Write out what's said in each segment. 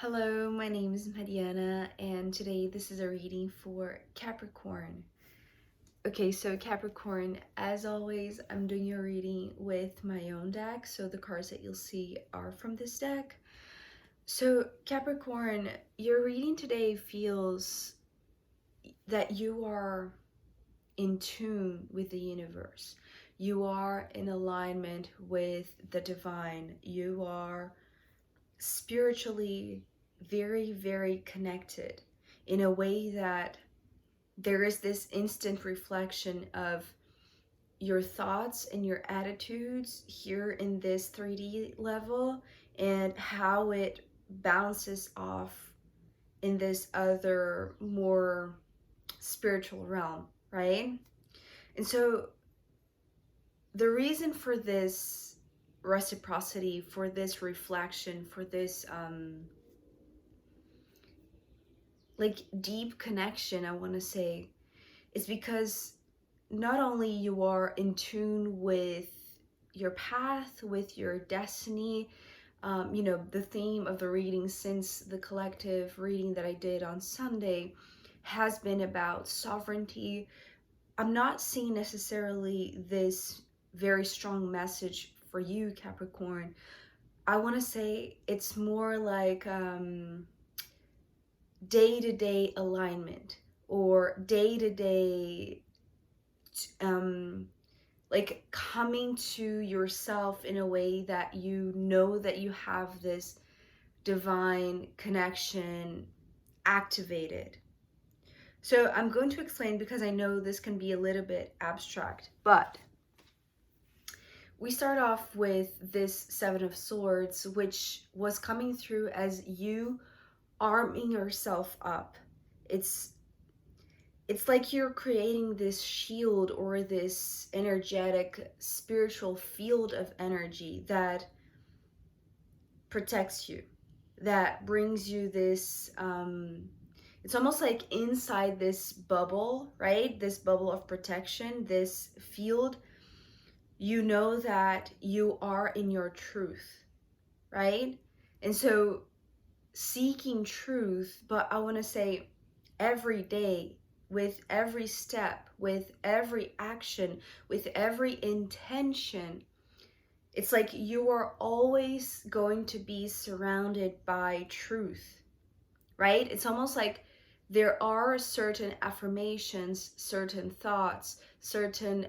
Hello, my name is Mariana, and today this is a reading for Capricorn. Okay, so Capricorn, as always, I'm doing your reading with my own deck, so the cards that you'll see are from this deck. So Capricorn, your reading today feels that you are in tune with the universe. You are in alignment with the divine. You are spiritually very, very connected in a way that there is this instant reflection of your thoughts and your attitudes here in this 3D level and how it bounces off in this other more spiritual realm, right? And so the reason for this reciprocity, for this reflection, for this like deep connection, I want to say, is because not only you are in tune with your path, with your destiny. The theme of the reading since the collective reading that I did on Sunday has been about sovereignty. I'm not seeing necessarily this very strong message for you, Capricorn. I want to say it's more like day-to-day alignment or day-to-day like coming to yourself in a way that you know that you have this divine connection activated. So I'm going to explain because I know this can be a little bit abstract, but we start off with this Seven of Swords, which was coming through as you arming yourself up. It's like you're creating this shield or this energetic spiritual field of energy that protects you, that brings you this it's almost like inside this bubble, right? This bubble of protection, this field, you know that you are in your truth, right? And so seeking truth, but I want to say every day, with every step, with every action, with every intention, it's like you are always going to be surrounded by truth, right? It's almost like there are certain affirmations, certain thoughts, certain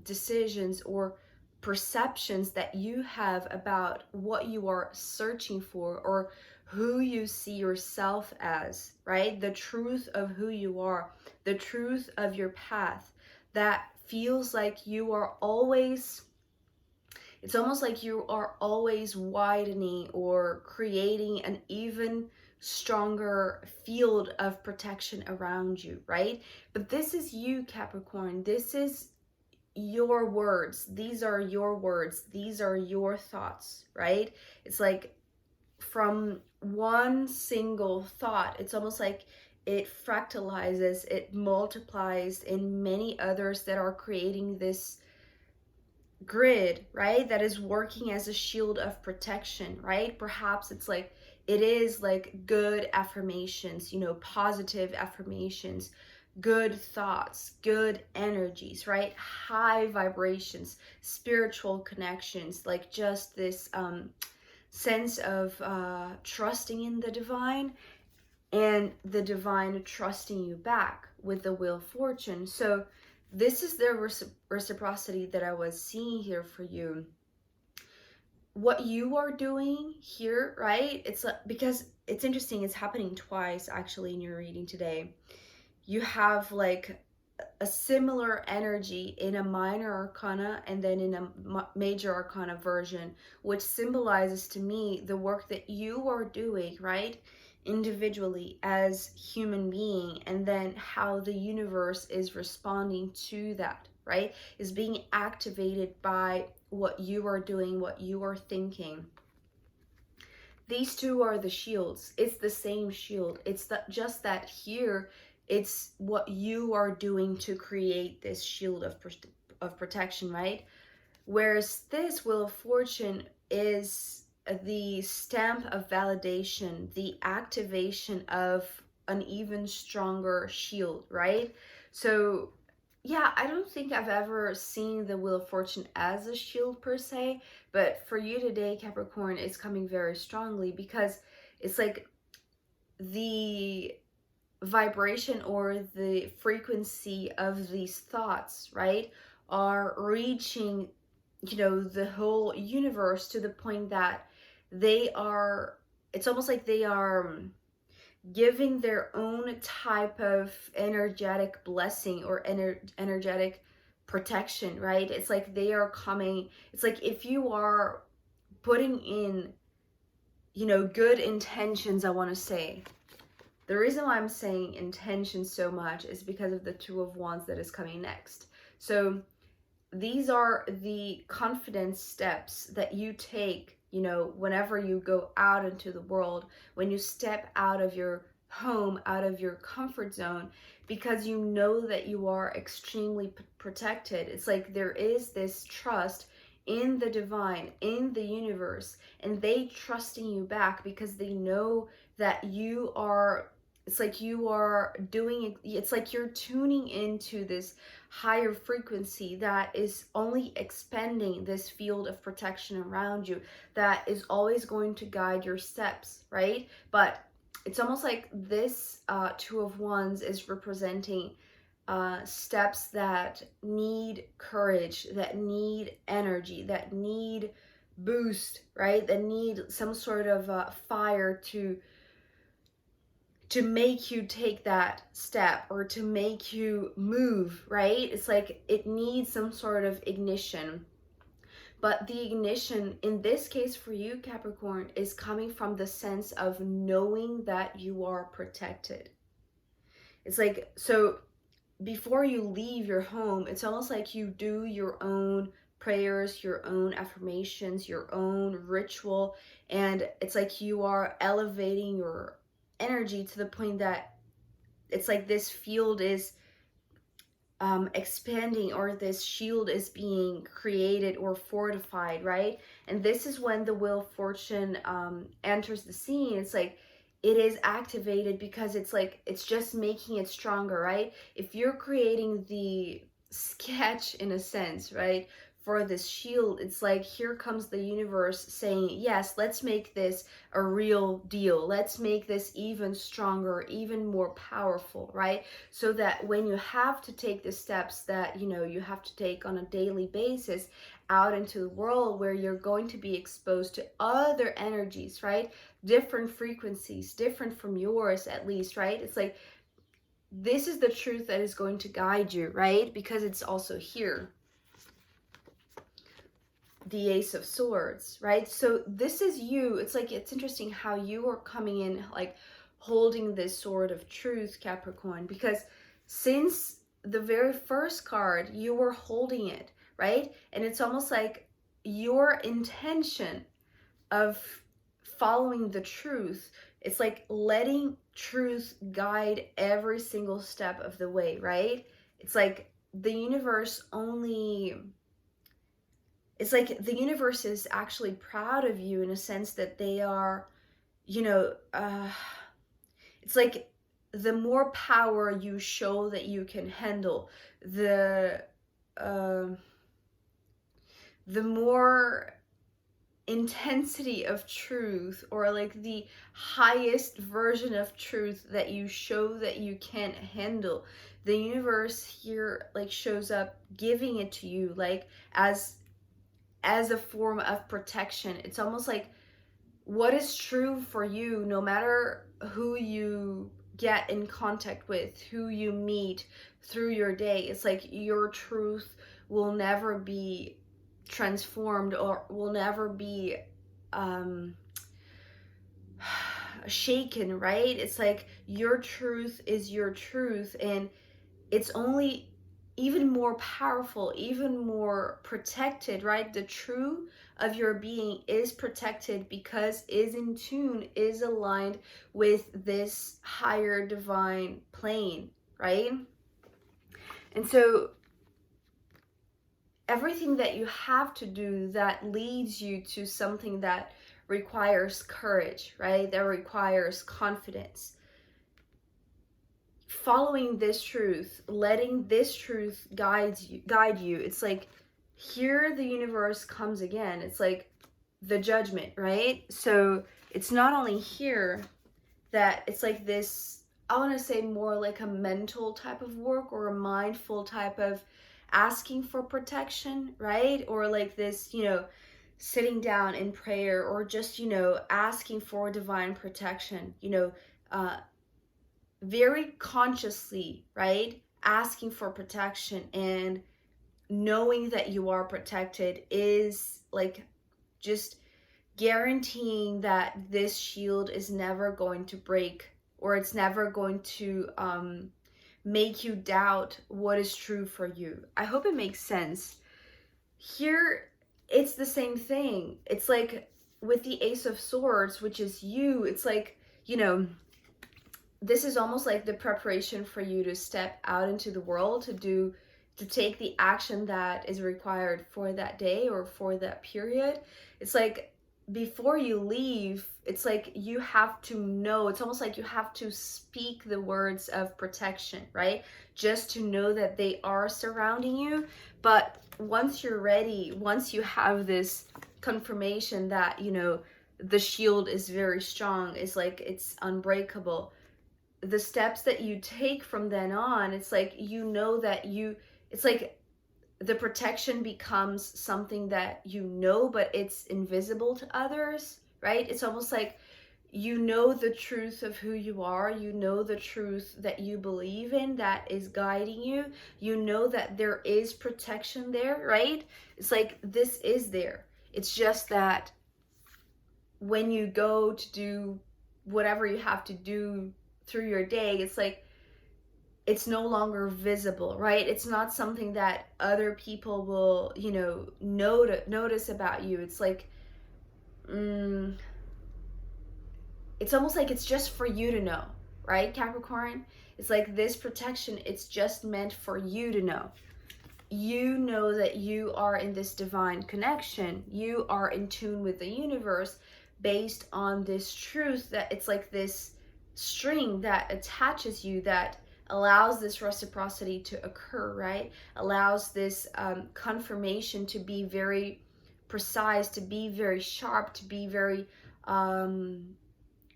decisions or perceptions that you have about what you are searching for or who you see yourself as, right? The truth of who you are, the truth of your path that feels like you are always, it's almost like you are always widening or creating an even stronger field of protection around you, right? But this is you, Capricorn. This is your words. These are your words. These are your thoughts, right? It's like from one single thought, it's almost like it fractalizes, it multiplies in many others that are creating this grid, right? That is working as a shield of protection, right? Perhaps it's like, it is like good affirmations, positive affirmations, good thoughts, good energies, right? High vibrations, spiritual connections, like just this sense of trusting in the divine and the divine trusting you back with the Wheel of Fortune. So this is the reciprocity that I was seeing here for you. What you are doing here, right? It's like, because it's interesting, it's happening twice actually in your reading today. You have like a similar energy in a minor arcana and then in a major arcana version, which symbolizes to me the work that you are doing, right? Individually as human being, and then how the universe is responding to that, right? Is being activated by what you are doing, what you are thinking. These two are the shields. It's the same shield. It's just that here it's what you are doing to create this shield of protection, right? Whereas this Wheel of Fortune is the stamp of validation, the activation of an even stronger shield, right? So yeah, I don't think I've ever seen the Wheel of Fortune as a shield per se, but for you today, Capricorn, it's coming very strongly because it's like the vibration or the frequency of these thoughts, right, are reaching, you know, the whole universe to the point that they are, it's almost like they are giving their own type of energetic blessing or energetic protection, right? It's like they are coming, it's like if you are putting in, you know, good intentions, I want to say. The reason why I'm saying intention so much is because of the Two of Wands that is coming next. So these are the confidence steps that you take, you know, whenever you go out into the world, when you step out of your home, out of your comfort zone, because you know that you are extremely protected. It's like there is this trust in the divine, in the universe, and they trusting you back because they know that you are, it's like you are doing, it's like you're tuning into this higher frequency that is only expanding this field of protection around you, that is always going to guide your steps, right? But it's almost like this Two of Wands is representing steps that need courage, that need energy, that need boost, right? That need some sort of fire to make you take that step or to make you move, right? It's like it needs some sort of ignition. But the ignition in this case for you, Capricorn, is coming from the sense of knowing that you are protected. It's like, so before you leave your home, it's almost like you do your own prayers, your own affirmations, your own ritual, and it's like you are elevating your energy to the point that it's like this field is expanding, or this shield is being created or fortified, right? And this is when the Wheel of Fortune enters the scene. It's like it is activated because it's like it's just making it stronger, right? If you're creating the sketch in a sense, right, for this shield, it's like here comes the universe saying, yes, let's make this a real deal. Let's make this even stronger, even more powerful, right? So that when you have to take the steps that, you know, you have to take on a daily basis out into the world, where you're going to be exposed to other energies, right? Different frequencies, different from yours at least, right? It's like this is the truth that is going to guide you, right? Because it's also here, the Ace of Swords, right? So this is you. It's like, it's interesting how you are coming in like holding this sword of truth, Capricorn, because since the very first card, you were holding it, right? And it's almost like your intention of following the truth, it's like letting truth guide every single step of the way, right? It's like the universe only, it's like the universe is actually proud of you in a sense that they are, you know, it's like the more power you show that you can handle, uh, the more intensity of truth, or like the highest version of truth that you show that you can handle, the universe here like shows up giving it to you, like as a form of protection. It's almost like what is true for you, no matter who you get in contact with, who you meet through your day, it's like your truth will never be transformed or will never be shaken, right? It's like your truth is your truth, and it's only even more powerful, even more protected, right? The true of your being is protected because is in tune, is aligned with this higher divine plane, right? And so everything that you have to do that leads you to something that requires courage, right? That requires confidence. Following this truth, letting this truth guide you. It's like here the universe comes again. It's like the judgment, right? So it's not only here that it's like this, I want to say more like a mental type of work or a mindful type of asking for protection, right? Or like this, sitting down in prayer, or just, asking for divine protection, very consciously, right? Asking for protection and knowing that you are protected is like just guaranteeing that this shield is never going to break, or it's never going to make you doubt what is true for you. I hope it makes sense. Here, it's the same thing. It's like with the Ace of Swords, which is you, it's like, this is almost like the preparation for you to step out into the world, to take the action that is required for that day or for that period. It's like before you leave, it's like you have to know, it's almost like you have to speak the words of protection, right? Just to know that they are surrounding you. But once you're ready, once you have this confirmation that, the shield is very strong, it's like it's unbreakable, the steps that you take from then on, it's like that it's like the protection becomes something that but it's invisible to others, right? It's almost like the truth of who you are, the truth that you believe in that is guiding you, that there is protection there, right? It's like this is there. It's just that when you go to do whatever you have to do through your day, it's like it's no longer visible, right? It's not something that other people will, notice about you. It's like, it's almost like it's just for you to know, right, Capricorn? It's like this protection, it's just meant for you to know. You know that you are in this divine connection. You are in tune with the universe based on this truth that it's like this string that attaches you, that allows this reciprocity to occur, right? Allows this confirmation to be very precise, to be very sharp, to be very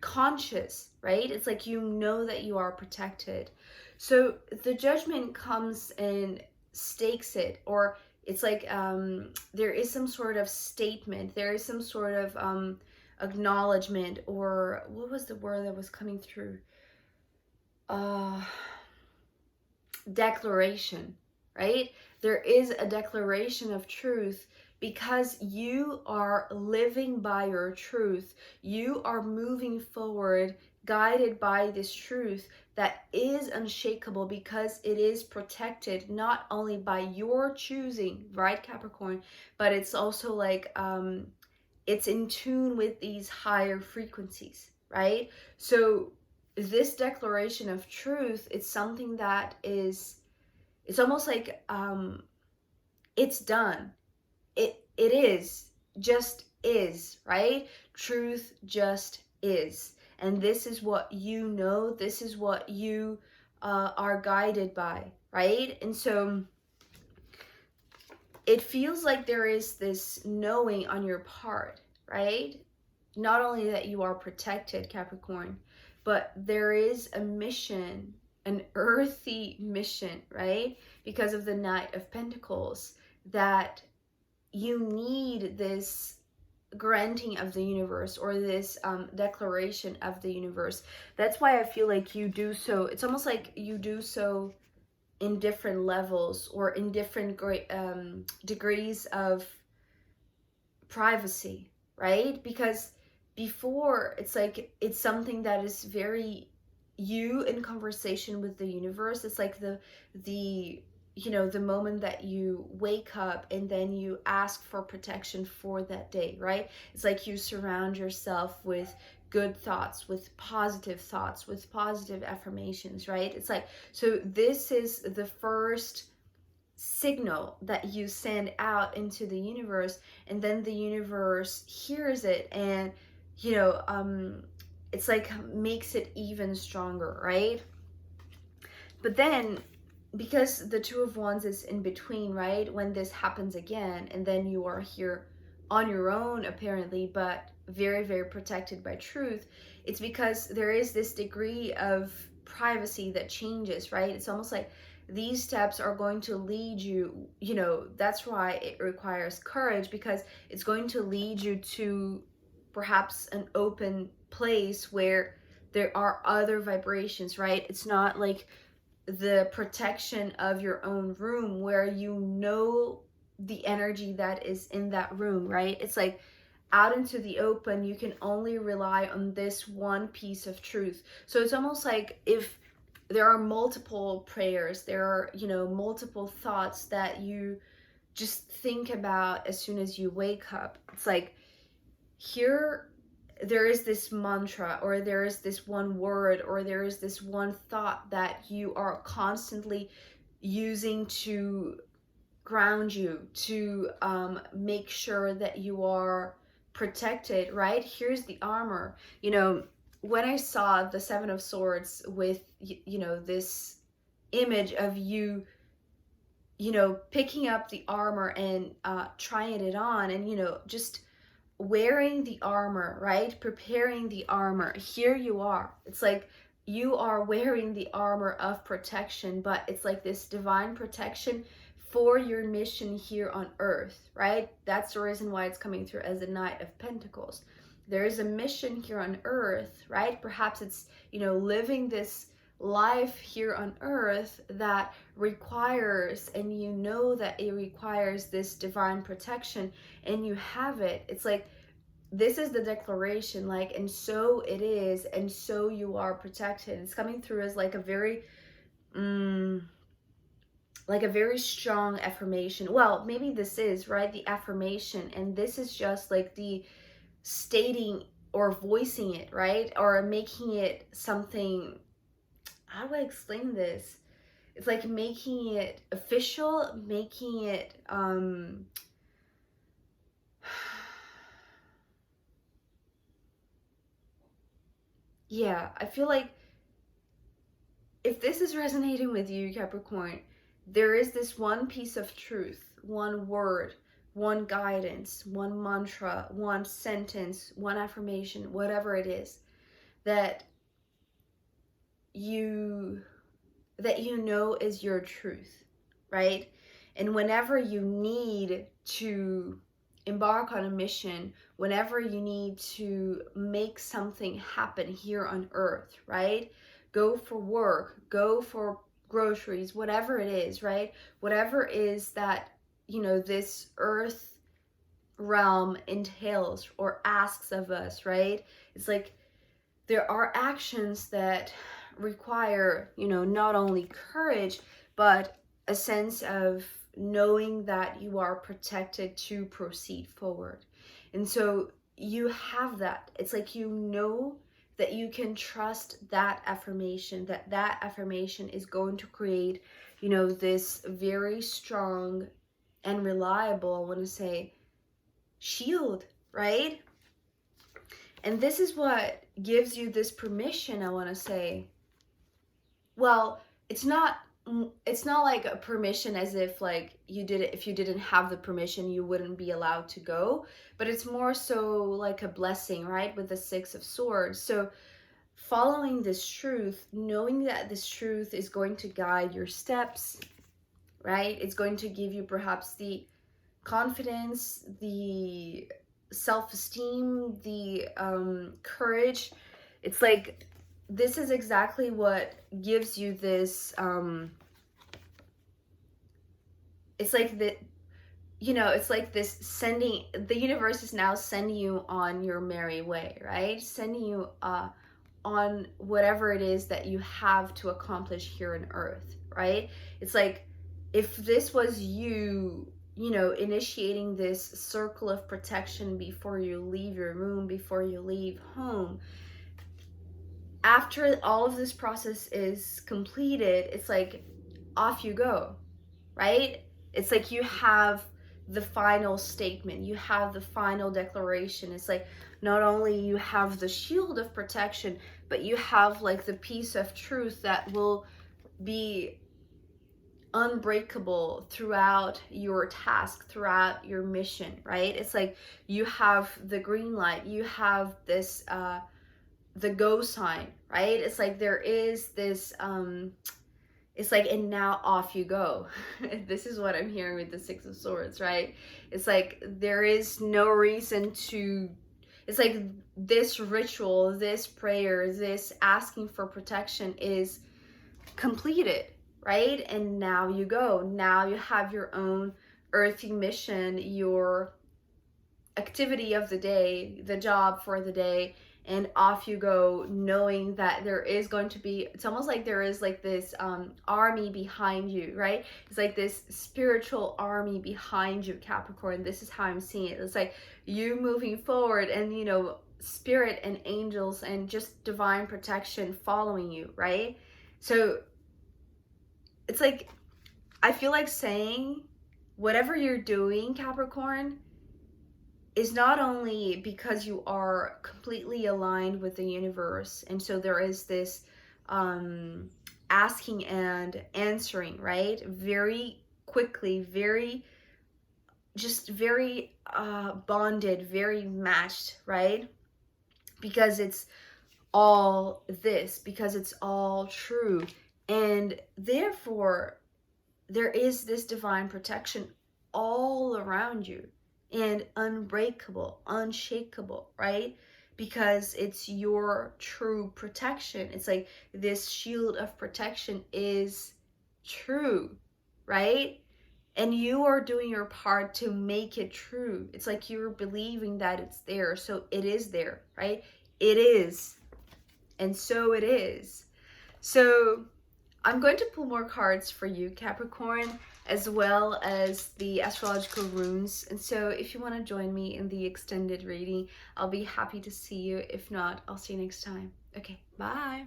conscious, right? It's like that you are protected. So the judgment comes and stakes it, or it's like there is some sort of statement, there is some sort of acknowledgement, or what was the word that was coming through? Declaration, right? There is a declaration of truth because you are living by your truth. You are moving forward guided by this truth that is unshakable because it is protected not only by your choosing, right, Capricorn, but it's also like it's in tune with these higher frequencies, right? So this declaration of truth, it's something that it's almost like it's done. It is, right? Truth just is. And this is what this is what you are guided by, right? And so it feels like there is this knowing on your part, right? Not only that you are protected, Capricorn, but there is a mission, an earthy mission, right? Because of the Knight of Pentacles, that you need this granting of the universe, or this declaration of the universe. That's why I feel like you do so. It's almost like you do so in different levels, or in different degrees of privacy, right? Because before, it's like it's something that is very you in conversation with the universe. It's like the the moment that you wake up and then you ask for protection for that day, right? It's like you surround yourself with good thoughts, with positive affirmations, right? It's like, so this is the first signal that you send out into the universe, and then the universe hears it, and it's like makes it even stronger, right? But then, because the Two of Wands is in between, right? When this happens again, and then you are here on your own, apparently, but very, very protected by truth, it's because there is this degree of privacy that changes, right? It's almost like these steps are going to lead you, that's why it requires courage, because it's going to lead you to perhaps an open place where there are other vibrations, right? It's not like the protection of your own room where the energy that is in that room, right? It's like out into the open, you can only rely on this one piece of truth. So it's almost like if there are multiple prayers, there are, multiple thoughts that you just think about as soon as you wake up. It's like here there is this mantra, or there is this one word, or there is this one thought that you are constantly using to ground you, to make sure that you are protected, right? Here's the armor. When I saw the Seven of Swords with, this image of you, picking up the armor and trying it on, and, just wearing the armor, right? Preparing the armor. Here you are. It's like you are wearing the armor of protection, but it's like this divine protection for your mission here on earth, right? That's the reason why it's coming through as the Knight of Pentacles. There is a mission here on earth, right? Perhaps it's, living this life here on earth that requires, and that it requires this divine protection, and you have it. It's like this is the declaration, like, and so it is, and so you are protected. It's coming through as like a very strong affirmation. Well, maybe this is, right, the affirmation, and this is just like the stating or voicing it, right? Or making it something. How do I explain this? It's like making it official, making it yeah, I feel like if this is resonating with you, Capricorn, there is this one piece of truth, one word, one guidance, one mantra, one sentence, one affirmation, whatever it is, that you know is your truth, right? And whenever you need to embark on a mission, whenever you need to make something happen here on earth, right? Go for work, go for groceries, whatever it is, right? Whatever is that, this earth realm entails or asks of us, right? It's like there are actions that require, not only courage, but a sense of knowing that you are protected to proceed forward. And so you have that. It's like that you can trust that affirmation, that affirmation is going to create, this very strong and reliable, I want to say, shield, right? And this is what gives you this permission, I want to say. Well, it's not like a permission as if like if you didn't have the permission you wouldn't be allowed to go, but it's more so like a blessing, right? With the Six of Swords. So following this truth, knowing that this truth is going to guide your steps, right? It's going to give you perhaps the confidence, the self-esteem, the courage. It's like this is exactly what gives you this it's like the it's like this sending, the universe is now sending you on your merry way, right? Sending you on whatever it is that you have to accomplish here on earth, right? It's like if this was you initiating this circle of protection before you leave your room, before you leave home, after all of this process is completed, it's like off you go, right? It's like you have the final statement, you have the final declaration. It's like not only you have the shield of protection, but you have like the piece of truth that will be unbreakable throughout your task, throughout your mission, right? It's like you have the green light, you have this the go sign, right? It's like there is this it's like, and now off you go. This is what I'm hearing with the Six of Swords, right? It's like there is no reason to, it's like this ritual, this prayer, this asking for protection is completed, right? And now you go. Now you have your own earthy mission, your activity of the day, the job for the day, and off you go, knowing that there is going to be, it's almost like there is like this army behind you, right? It's like this spiritual army behind you, Capricorn. This is how I'm seeing it. It's like you moving forward, and you know, spirit and angels and just divine protection following you, right? So it's like, I feel like saying whatever you're doing, Capricorn, is not only because you are completely aligned with the universe, and so there is this asking and answering, right? Very quickly, very, just very bonded, very matched, right? Because it's all this, because it's all true. And therefore, there is this divine protection all around you, and unbreakable, unshakable, right? Because it's your true protection. It's like this shield of protection is true, right? And you are doing your part to make it true. It's like you're believing that it's there, so it is there, right? It is, and so it is. So I'm going to pull more cards for you, Capricorn, as well as the astrological runes. And so if you want to join me in the extended reading, I'll be happy to see you. If not, I'll see you next time. Okay, bye.